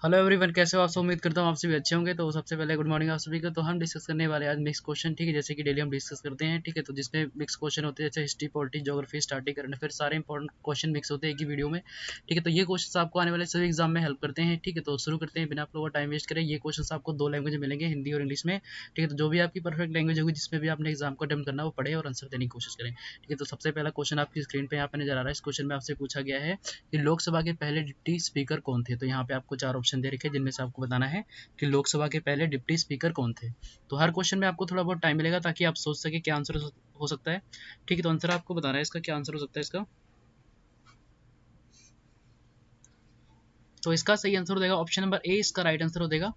Hello everyone, कैसे हो आप सब। उम्मीद करता हूँ आप सभी अच्छे होंगे। तो सबसे पहले गुड मॉर्निंग आप सभी को। तो हम डिस्कस करने वाले आज मिक्स क्वेश्चन, ठीक है, जैसे कि डेली हम डिस्कस करते हैं, ठीक है। तो जिसमें मिक्स क्वेश्चन होते हैं जैसे history, politics, geography, static, current affair, सारे इंपॉर्टेंट क्वेश्चन मिक्स होते हैं एक ही वीडियो में, ठीक है। तो ये क्वेश्चन आपको आने वाले सभी एग्जाम में हेल्प करते हैं, ठीक है। तो शुरू करते हैं बिना आप लोगों का टाइम वेस्ट करें। ये क्वेश्चन आपको दो लैंग्वेज में मिलेंगे, हिंदी और इंग्लिश में, ठीक है। तो जो भी आपकी परफेक्ट लैंग्वेज होगी जिसमें भी आपने एग्जाम को अटेम्प्ट करना है वो पढ़े और आंसर देने की कोशिश करें, ठीक है। तो सबसे पहला क्वेश्चन आपकी स्क्रीन पे यहाँ पे नजर आ रहा है। इस क्वेश्चन में आपसे पूछा गया है कि लोकसभा के पहले डिप्टी स्पीकर कौन थे। तो यहाँ पे आपको चार ऑप्शन दे रखे हैं जिनमें से आपको बताना है कि लोकसभा के पहले डिप्टी स्पीकर कौन थे। तो हर क्वेश्चन में आपको थोड़ा बहुत टाइम मिलेगा ताकि आप सोच सके क्या आंसर हो सकता है, ठीक है। तो आंसर आपको बताना है इसका, क्या आंसर हो सकता है इसका। तो इसका सही आंसर हो जाएगा ऑप्शन नंबर ए, इसका राइट आंसर हो जाएगा।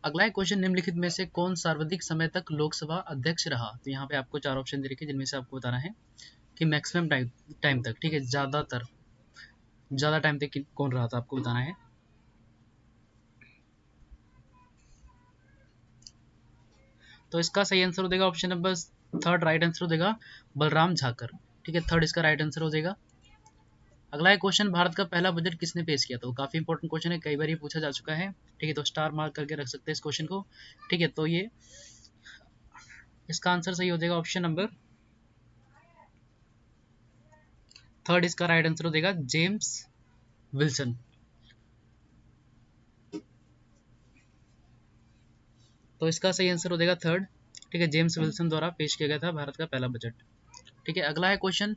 अगला एक क्वेश्चन, निम्नलिखित में से कौन सर्वाधिक समय तक लोकसभा अध्यक्ष रहा। तो यहाँ पे आपको चार ऑप्शन दे रखे हैं जिनमें से आपको बताना है कि मैक्सिमम टाइम तक, ठीक है, ज्यादा टाइम तक कौन रहा था, आपको बताना है। तो इसका सही आंसर हो जाएगा option number third, right answer हो जाएगा बलराम झाकर, ठीक है। थर्ड इसका राइट आंसर हो जाएगा। अगला एक क्वेश्चन, भारत का पहला बजट किसने पेश किया। तो काफी इंपॉर्टेंट क्वेश्चन है, कई बार ये पूछा जा चुका है, ठीक है। तो स्टार मार्क करके रख सकते हैं इस क्वेश्चन को, ठीक है। तो ये इसका आंसर सही हो जाएगा ऑप्शन नंबर थर्ड, इसका राइट आंसर हो जाएगा जेम्स विल्सन। तो इसका सही आंसर हो जाएगा थर्ड, ठीक है। जेम्स विल्सन द्वारा पेश किया गया था भारत का पहला बजट, ठीक है। अगला है क्वेश्चन,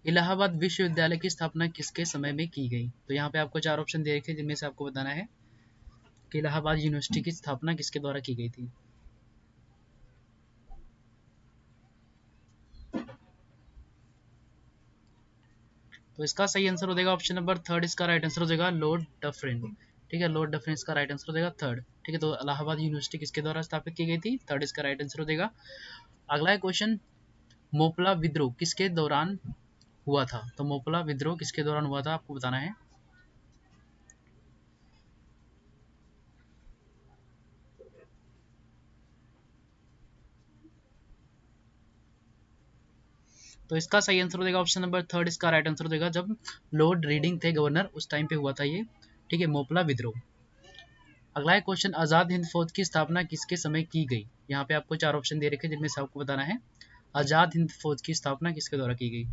इलाहाबाद विश्वविद्यालय की स्थापना किसके समय में की गई। तो यहाँ पे आपको चार ऑप्शन दे रखे हैं जिनमें से आपको बताना है कि इलाहाबाद यूनिवर्सिटी की स्थापना किसके द्वारा की गई थी। तो इसका सही आंसर हो जाएगा ऑप्शन नंबर थर्ड, इसका राइट आंसर हो जाएगा लॉर्ड डफरिन, ठीक है। लॉर्ड डफरिन इसका राइट आंसर हो जाएगा थर्ड, ठीक है। तो इलाहाबाद यूनिवर्सिटी किसके द्वारा स्थापित की गई थी, थर्ड इसका राइट आंसर हो जाएगा। अगला है क्वेश्चन, मोपला विद्रोह किसके दौरान हुआ था। तो मोपला विद्रोह किसके दौरान हुआ था, आपको बताना है। तो इसका सही आंसर हो जाएगा ऑप्शन नंबर थर्ड, इसका राइट आंसर हो जाएगा जब लॉर्ड रीडिंग थे गवर्नर उस टाइम पे हुआ था ये, ठीक है, मोपला विद्रोह। अगला है क्वेश्चन, आजाद हिंद फौज की स्थापना किसके समय की गई। यहाँ पे आपको चार ऑप्शन दे रखे जिनमें से आपको बताना है आजाद हिंद फौज की स्थापना किसके द्वारा की गई।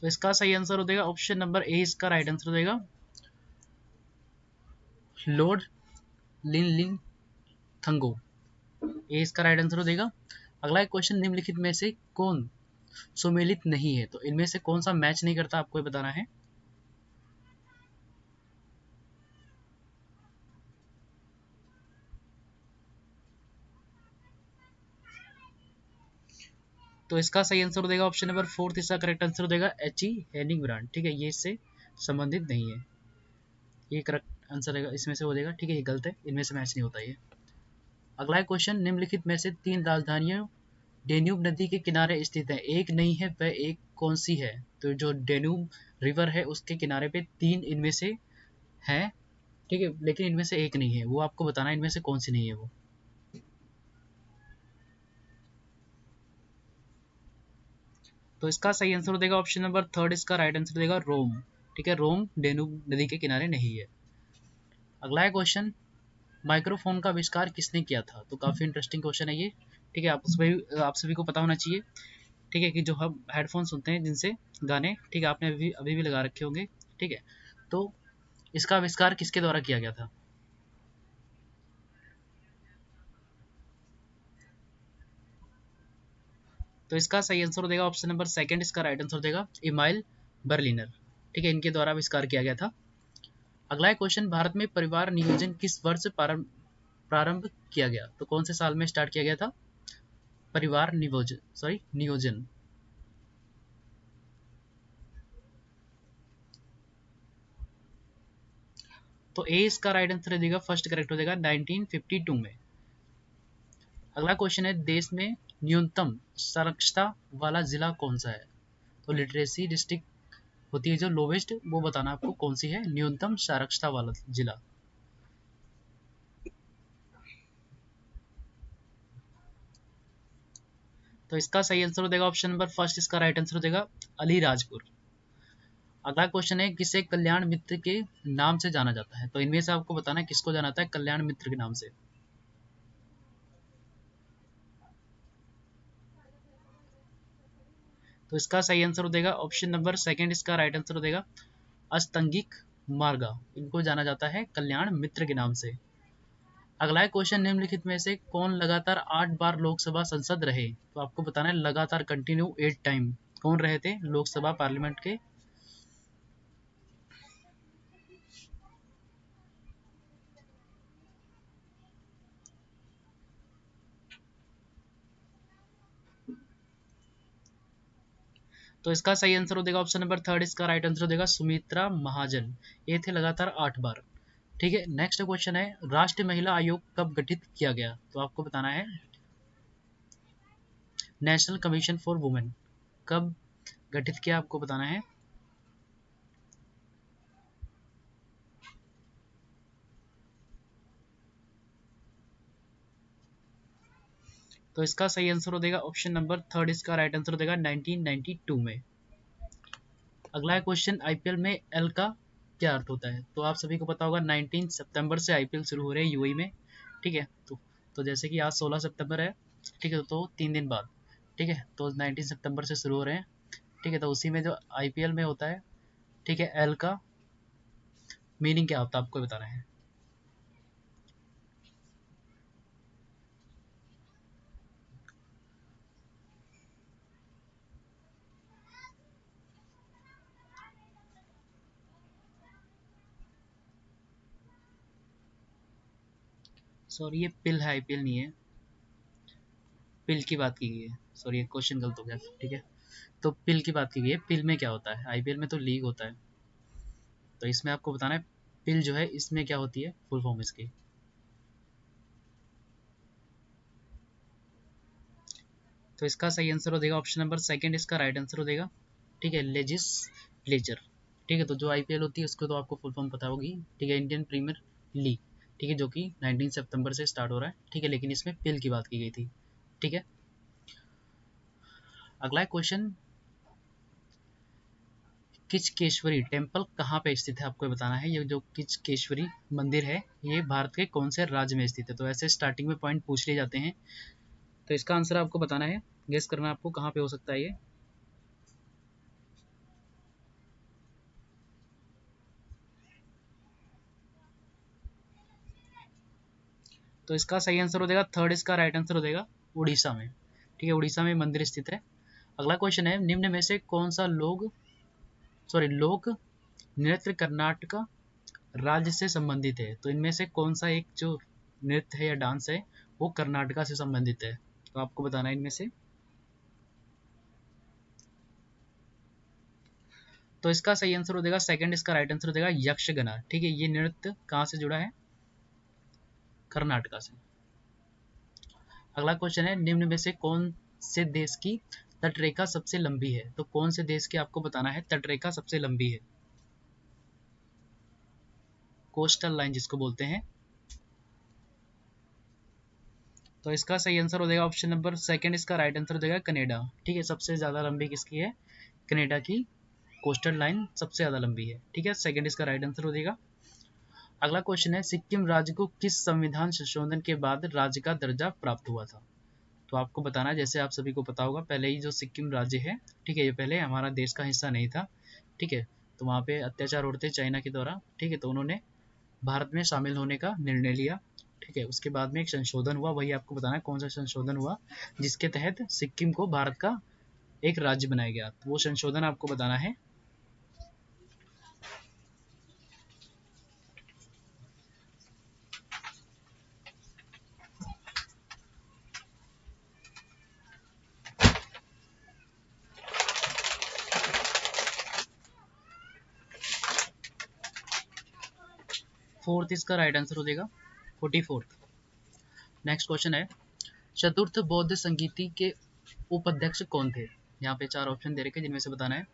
तो इसका सही आंसर हो जाएगा ऑप्शन नंबर ए, इसका राइट आंसर हो जाएगा लॉर्ड लिन लिन थंगो, ए इसका राइट आंसर हो जाएगा। अगला एक क्वेश्चन, निम्नलिखित में से कौन सुमेलित नहीं है। तो इनमें से कौन सा मैच नहीं करता, आपको बताना है। तो इसका सही आंसर हो जाएगा ऑप्शन नंबर फोर्थ, इसका करेक्ट आंसर हो जाएगा एच ई हेनिंग ब्रांड, ठीक है। ये इससे संबंधित नहीं है, ये करेक्ट आंसर है इसमें से हो जाएगा, ठीक है। ये गलत है, इनमें से मैच नहीं होता ये। अगला क्वेश्चन, निम्नलिखित में से तीन राजधानियां डेन्यूब नदी के किनारे स्थित है, एक नहीं है वह एक कौन सी है। तो जो डेन्यूब रिवर है उसके किनारे पे तीन इनमें से है, ठीक है, लेकिन इनमें से एक नहीं है, वो आपको बताना है इनमें से कौन सी नहीं है वो। तो इसका सही आंसर हो जाएगा ऑप्शन नंबर थर्ड, इसका राइट आंसर हो जाएगा रोम, ठीक है। रोम डेन्यूब नदी के किनारे नहीं है। अगला है क्वेश्चन, माइक्रोफोन का आविष्कार किसने किया था। तो काफी इंटरेस्टिंग क्वेश्चन है ये, ठीक है। आप सभी को पता होना चाहिए, ठीक है, कि जो हम हेडफोन सुनते हैं जिनसे गाने, ठीक है, आपने अभी अभी भी लगा रखे होंगे, ठीक है। तो इसका आविष्कार किसके द्वारा किया गया था। तो इसका सही आंसर हो जाएगा ऑप्शन नंबर सेकंड, इसका राइट आंसर हो जाएगा इमाइल बर्लिनर, ठीक है, इनके द्वारा आविष्कार किया गया था। अगला है क्वेश्चन, भारत में परिवार नियोजन किस वर्ष प्रारंभ किया गया। तो कौन से साल में स्टार्ट किया गया था परिवार नियोजन। तो ए इसका राइट आंसर हो जाएगा फर्स्ट, करेक्ट हो जाएगा 1952 में। अगला क्वेश्चन है, देश में न्यूनतम साक्षरता वाला जिला कौन सा है। तो लिटरेसी डिस्ट्रिक्ट होती है जो लोवेस्ट, वो बताना आपको कौन सी है, न्यूनतम साक्षरता वाला जिला। तो इसका सही आंसर हो जाएगा ऑप्शन नंबर फर्स्ट, इसका राइट आंसर हो जाएगा अलीराजपुर। अगला क्वेश्चन है, किसे कल्याण मित्र के नाम से जाना जाता है? तो इनमें से आपको बताना है किसको जाना जाता है कल्याण मित्र के नाम से। तो इसका सही आंसर हो जाएगा ऑप्शन नंबर सेकंड, इसका राइट आंसर हो जाएगा अस्तंगिक मार्गा। इनको जाना जाता है कल्याण मित्र के नाम से। अगला है क्वेश्चन, निम्नलिखित में से कौन लगातार 8 बार लोकसभा संसद रहे? तो आपको बताना है लगातार कंटिन्यू 8 टाइम कौन रहे थे लोकसभा पार्लियामेंट के। तो इसका सही आंसर हो जाएगा ऑप्शन नंबर थर्ड, इसका राइट आंसर हो जाएगा सुमित्रा महाजन। ये थे लगातार 8 बार। ठीक है, नेक्स्ट क्वेश्चन है, राष्ट्रीय महिला आयोग कब गठित किया गया? तो आपको बताना है नेशनल कमीशन फॉर वुमेन कब गठित किया, आपको बताना है। तो इसका सही आंसर हो जाएगा ऑप्शन नंबर थर्ड, इसका राइट आंसर हो जाएगा 1992 में। अगला है क्वेश्चन, आईपीएल में एल का क्या अर्थ होता है? तो आप सभी को पता होगा 19 सितंबर से आईपीएल शुरू हो रहे हैं यूएई में। ठीक है, तो जैसे कि आज 16 सितंबर है, ठीक है, तो 3 दिन बाद, ठीक है, तो 19 सितंबर से शुरू हो रहे हैं। ठीक है, तो उसी में जो आईपीएल में होता है, ठीक है, एल का मीनिंग क्या होता है आपको बताना है। सॉरी, ये पिल है, आईपीएल नहीं है, पिल की बात की गई है। सॉरी, ये क्वेश्चन गलत हो गया। ठीक है, तो पिल की बात की गई है। पिल में क्या होता है? आईपीएल में तो लीग होता है, तो इसमें आपको बताना है पिल जो है इसमें क्या होती है, फुल फॉर्म इसकी। तो इसका सही आंसर हो जाएगा ऑप्शन नंबर सेकंड, इसका राइट आंसर हो जाएगा, ठीक है, लेजिस्लेचर। ठीक है, तो जो आईपीएल होती है उसको तो आपको फुल फॉर्म पता होगी, ठीक है, इंडियन प्रीमियर लीग। ठीक है, जो कि 19 सितंबर से स्टार्ट हो रहा है। ठीक है, लेकिन इसमें पिल की बात की गई थी। ठीक है, अगला क्वेश्चन, किचकेश्वरी टेम्पल कहाँ पे स्थित है? आपको बताना है। ये जो किचकेश्वरी मंदिर है ये भारत के कौन से राज्य में स्थित है? तो ऐसे स्टार्टिंग में पॉइंट पूछ लिए जाते हैं, तो इसका आंसर आपको बताना है, गेस करना है आपको कहाँ पे हो सकता है ये। तो इसका सही आंसर हो जाएगा थर्ड, इसका राइट आंसर हो जाएगा उड़ीसा में। ठीक है, उड़ीसा में मंदिर स्थित है। अगला क्वेश्चन है, निम्न में से कौन सा लोक नृत्य कर्नाटक राज्य से संबंधित है? तो इनमें से कौन सा एक जो नृत्य है या डांस है वो कर्नाटका से संबंधित है? तो आपको बताना है इनमें से। तो इसका सही आंसर हो जाएगा सेकंड, इसका राइट आंसर हो जाएगा यक्षगना। ठीक है, ये नृत्य कहाँ से जुड़ा है? कर्नाटका से। अगला क्वेश्चन है, निम्न में से कौन से देश की तटरेखा सबसे लंबी है? तो कौन से देश की आपको बताना है तटरेखा सबसे लंबी है, कोस्टल लाइन जिसको बोलते हैं। तो इसका सही आंसर हो जाएगा ऑप्शन नंबर सेकंड, इसका राइट आंसर हो जाएगा कनाडा। ठीक है, सबसे ज्यादा लंबी किसकी है? कनाडा की कोस्टल लाइन सबसे ज्यादा लंबी है। ठीक है, सेकंड इसका राइट आंसर हो जाएगा। अगला क्वेश्चन है, सिक्किम राज्य को किस संविधान संशोधन के बाद राज्य का दर्जा प्राप्त हुआ था? तो आपको बताना है, जैसे आप सभी को पता होगा पहले ही जो सिक्किम राज्य है, ठीक है, ये पहले हमारा देश का हिस्सा नहीं था। ठीक है, तो वहाँ पे अत्याचार होते चाइना के द्वारा। ठीक है, तो उन्होंने भारत में शामिल होने का निर्णय लिया। ठीक है, उसके बाद में एक संशोधन हुआ, वही आपको बताना है कौन सा संशोधन हुआ जिसके तहत सिक्किम को भारत का एक राज्य बनाया गया। तो वो संशोधन आपको बताना है। फोर्थ इसका राइट आंसर हो जाएगा 44th। नेक्स्ट क्वेश्चन है, चतुर्थ बौद्ध संगीति के उपाध्यक्ष कौन थे? यहाँ पे 4 ऑप्शन दे रखे जिनमें से बताना है।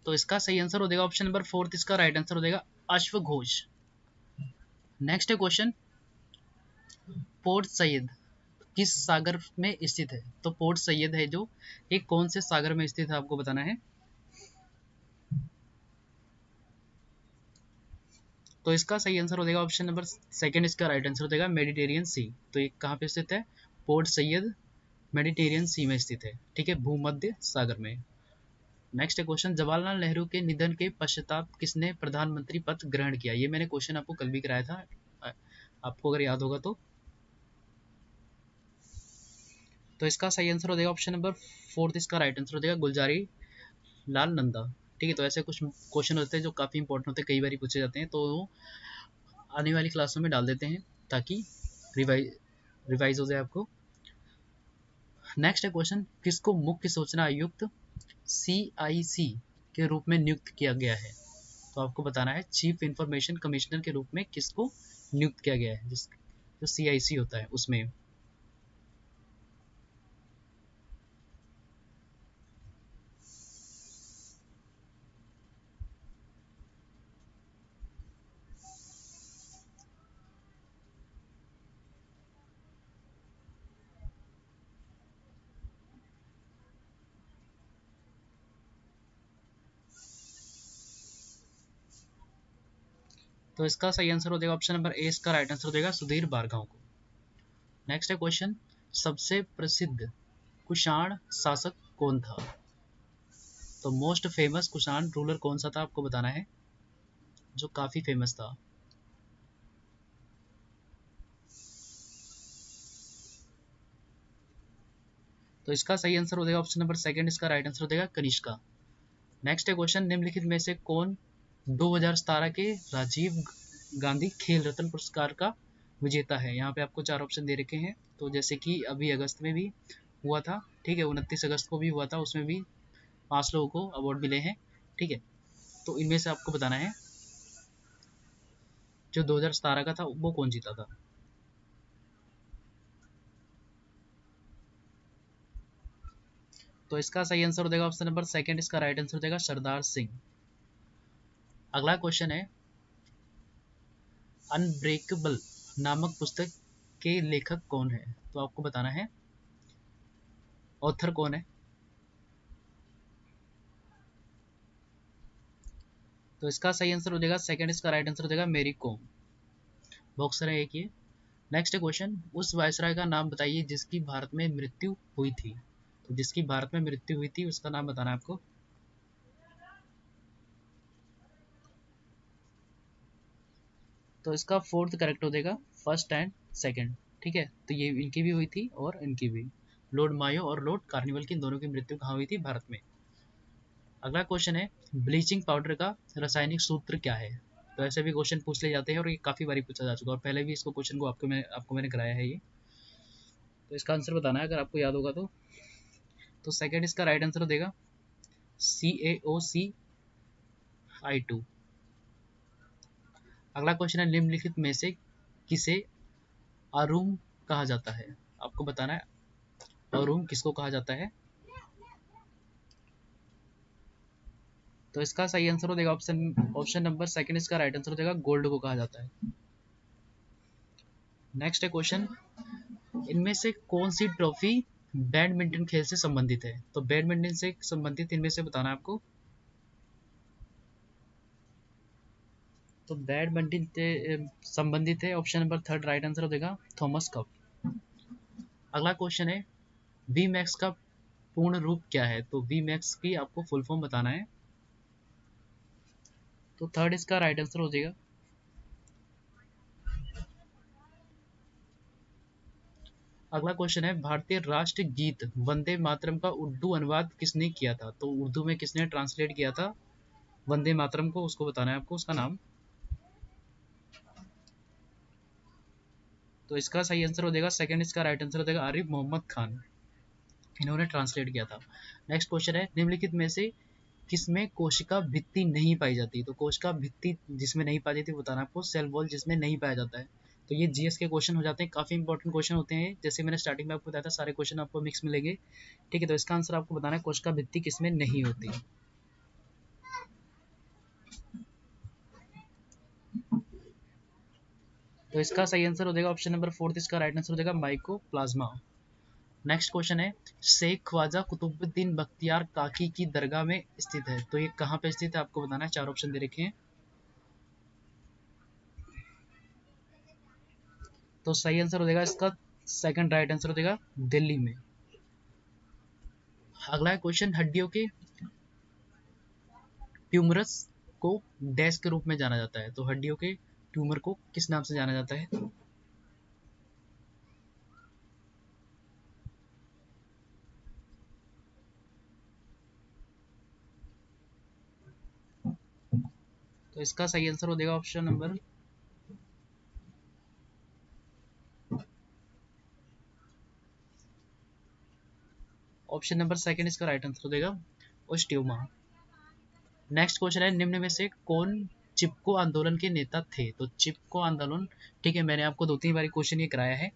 तो इसका सही आंसर हो जाएगा ऑप्शन नंबर 4, इसका राइट आंसर हो जाएगा अश्वघोष। नेक्स्ट क्वेश्चन, पोर्ट सैयद किस सागर में स्थित है? तो पोर्ट सैयद है जो एक कौन से सागर में स्थित है आपको बताना है। तो इसका सही आंसर हो जाएगा ऑप्शन नंबर 2, इसका राइट आंसर हो जाएगा मेडिटेरियन सी। तो ये कहाँ पे स्थित है? पोर्ट सैयद मेडिटेरियन सी में स्थित है, ठीक है, भूमध्य सागर में। नेक्स्ट क्वेश्चन, जवाहरलाल नेहरू के निधन के पश्चात किसने प्रधानमंत्री पद ग्रहण किया? ये मैंने क्वेश्चन आपको कल भी कराया था, आपको अगर याद होगा तो इसका सही आंसर हो जाएगा ऑप्शन नंबर 4, इसका राइट आंसर हो जाएगा गुलजारी लाल नंदा, ठीक है। तो ऐसे कुछ क्वेश्चन होते हैं जो काफ़ी इंपॉर्टेंट होते हैं, कई बार पूछे जाते हैं, तो आने वाली क्लासों में डाल देते हैं ताकि रिवाइज हो जाए आपको। नेक्स्ट क्वेश्चन, किसको मुख्य सूचना आयुक्त CIC के रूप में नियुक्त किया गया है? तो आपको बताना है चीफ इंफॉर्मेशन कमिश्नर के रूप में किसको नियुक्त किया गया है, जो CIC होता है उसमें। तो इसका सही आंसर हो जाएगा ऑप्शन नंबर ए, इसका राइट आंसर हो जाएगा सुधीर बारगांव को। नेक्स्ट क्वेश्चन, सबसे प्रसिद्ध कुषाण शासक कौन था? तो मोस्ट फेमस कुषाण रूलर कौन सा था आपको बताना है, जो काफी फेमस था। तो इसका सही आंसर हो जाएगा ऑप्शन नंबर 2, इसका राइट आंसर हो जाएगा कनिष्का। नेक्स्ट क्वेश्चन, निम्नलिखित में से कौन 2017 के राजीव गांधी खेल रत्न पुरस्कार का विजेता है? यहाँ पे आपको 4 ऑप्शन दे रखे हैं। तो जैसे कि अभी अगस्त में भी हुआ था, ठीक है, 29 अगस्त को भी हुआ था, उसमें भी 5 लोगों को अवार्ड मिले हैं, ठीक है। तो इनमें से आपको बताना है जो 2017 का था वो कौन जीता था। तो इसका सही आंसर हो जाएगा ऑप्शन नंबर 2, इसका राइट आंसर हो जाएगा सरदार सिंह। अगला क्वेश्चन है, अनब्रेकेबल नामक पुस्तक के लेखक कौन है? तो आपको बताना है ऑथर कौन है। तो इसका सही आंसर हो जाएगा 2, इसका राइट आंसर हो जाएगा मेरी कॉम। बॉक्सर है एक ये। नेक्स्ट क्वेश्चन, उस वायसराय का नाम बताइए जिसकी भारत में मृत्यु हुई थी। तो जिसकी भारत में मृत्यु हुई थी उसका नाम बताना है आपको। तो इसका 4th करेक्ट हो जाएगा, 1st एंड 2nd, ठीक है। तो ये इनकी भी हुई थी और इनकी भी, लॉर्ड मायो और लॉर्ड कार्निवल की दोनों की मृत्यु कहाँ हुई थी? भारत में। अगला क्वेश्चन है, ब्लीचिंग पाउडर का रासायनिक सूत्र क्या है? तो ऐसे भी क्वेश्चन पूछ ले जाते हैं और ये काफी बारी पूछा जा चुका है, और पहले भी इसको क्वेश्चन को आपको मैंने कराया है ये। तो इसका आंसर बताना है अगर आपको याद होगा तो 2nd इसका राइट आंसर हो देगा CaOCl2। अगला क्वेश्चन है, निम्नलिखित में से किसे अरूम कहा जाता है? आपको बताना है अरूम किसको कहा जाता है। तो इसका सही आंसर हो जाएगा ऑप्शन नंबर 2, इसका राइट आंसर हो जाएगा गोल्ड को कहा जाता है। नेक्स्ट है क्वेश्चन, इनमें से कौन सी ट्रॉफी बैडमिंटन खेल से संबंधित है? तो बैडमिंटन से संबंधित इनमें से बताना है आपको। तो बैडमिंटन से संबंधित है ऑप्शन नंबर 3, राइट आंसर हो जाएगा थॉमस कप। अगला क्वेश्चन है, वी मैक्स का पूर्ण रूप क्या है? तो वी मैक्स की आपको फुल फॉर्म बताना है। तो 3rd इसका राइट आंसर हो जाएगा। अगला क्वेश्चन है, भारतीय राष्ट्र गीत वंदे मातरम का उर्दू अनुवाद किसने किया था? तो उर्दू में किसने ट्रांसलेट किया था वंदे मातरम को, उसको बताना है आपको उसका नाम। तो इसका सही आंसर हो जाएगा 2, इसका राइट आंसर हो जाएगा आरिफ मोहम्मद खान, इन्होंने ट्रांसलेट किया था। नेक्स्ट क्वेश्चन है, निम्नलिखित में से किसमें कोशिका भित्ति नहीं पाई जाती? तो कोशिका भित्ति जिसमें नहीं पाई जाती बताना आपको, सेल वॉल जिसमें नहीं पाया जाता है। तो ये जीएस के क्वेश्चन हो जाते हैं, काफी इंपॉर्टेंट क्वेश्चन होते हैं, जैसे मैंने स्टार्टिंग में आपको बताया था सारे क्वेश्चन आपको मिक्स मिलेंगे, ठीक है। तो इसका आंसर आपको बताना है कोशिका भित्ति किसमें नहीं होती। तो इसका सही आंसर हो जाएगा ऑप्शन नंबर 4, इसका राइट आंसर हो जाएगा माइकोप्लाज्मा। नेक्स्ट क्वेश्चन है, शेख ख्वाजा कुतुबुद्दीन बख्तियार काकी की दरगाह में स्थित है, तो ये कहाँ पे स्थित है आपको बताना है। 4 ऑप्शन दे रखे हैं। तो सही आंसर हो जाएगा इसका सेकंड राइट आंसर हो जाएगा दिल्ली में। अगला क्वेश्चन, हड्डियों के ट्यूमरस को डैश के रूप में जाना जाता है, तो हड्डियों के ट्यूमर को किस नाम से जाना जाता है। तो इसका सही आंसर हो जाएगा ऑप्शन नंबर सेकंड, इसका राइट आंसर हो जाएगा ओस्टियोमा। नेक्स्ट क्वेश्चन है, निम्न में से कौन चिपको आंदोलन के नेता थे, तो चिपको आंदोलन, ठीक है, मैंने आपको 2-3 बार क्वेश्चन ये कराया है,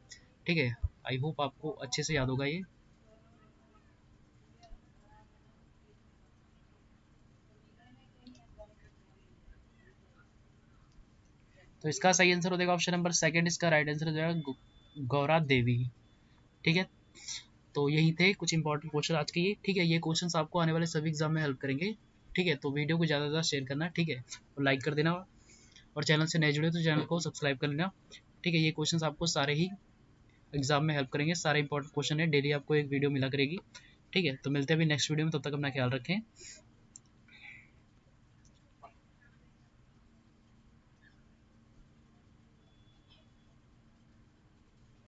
ठीक है, आई होप आपको अच्छे से याद होगा ये। तो इसका सही आंसर हो जाएगा ऑप्शन नंबर सेकंड, इसका राइट आंसर हो जाएगा गौरा देवी। ठीक है, तो यही थे कुछ इंपॉर्टेंट क्वेश्चन आज के ये, ठीक है, ये क्वेश्चंस आपको आने वाले सभी एग्जाम में हेल्प करेंगे। ठीक है, तो वीडियो को ज़्यादा से ज़्यादा शेयर करना, ठीक है, और लाइक कर देना, और चैनल से नए जुड़े तो चैनल को सब्सक्राइब कर लेना। ठीक है, ये क्वेश्चंस आपको सारे ही एग्जाम में हेल्प करेंगे, सारे इंपॉर्टेंट क्वेश्चन है, डेली आपको एक वीडियो मिला करेगी। ठीक है, तो मिलते हैं अभी नेक्स्ट वीडियो में, तब तक अपना ख्याल रखें।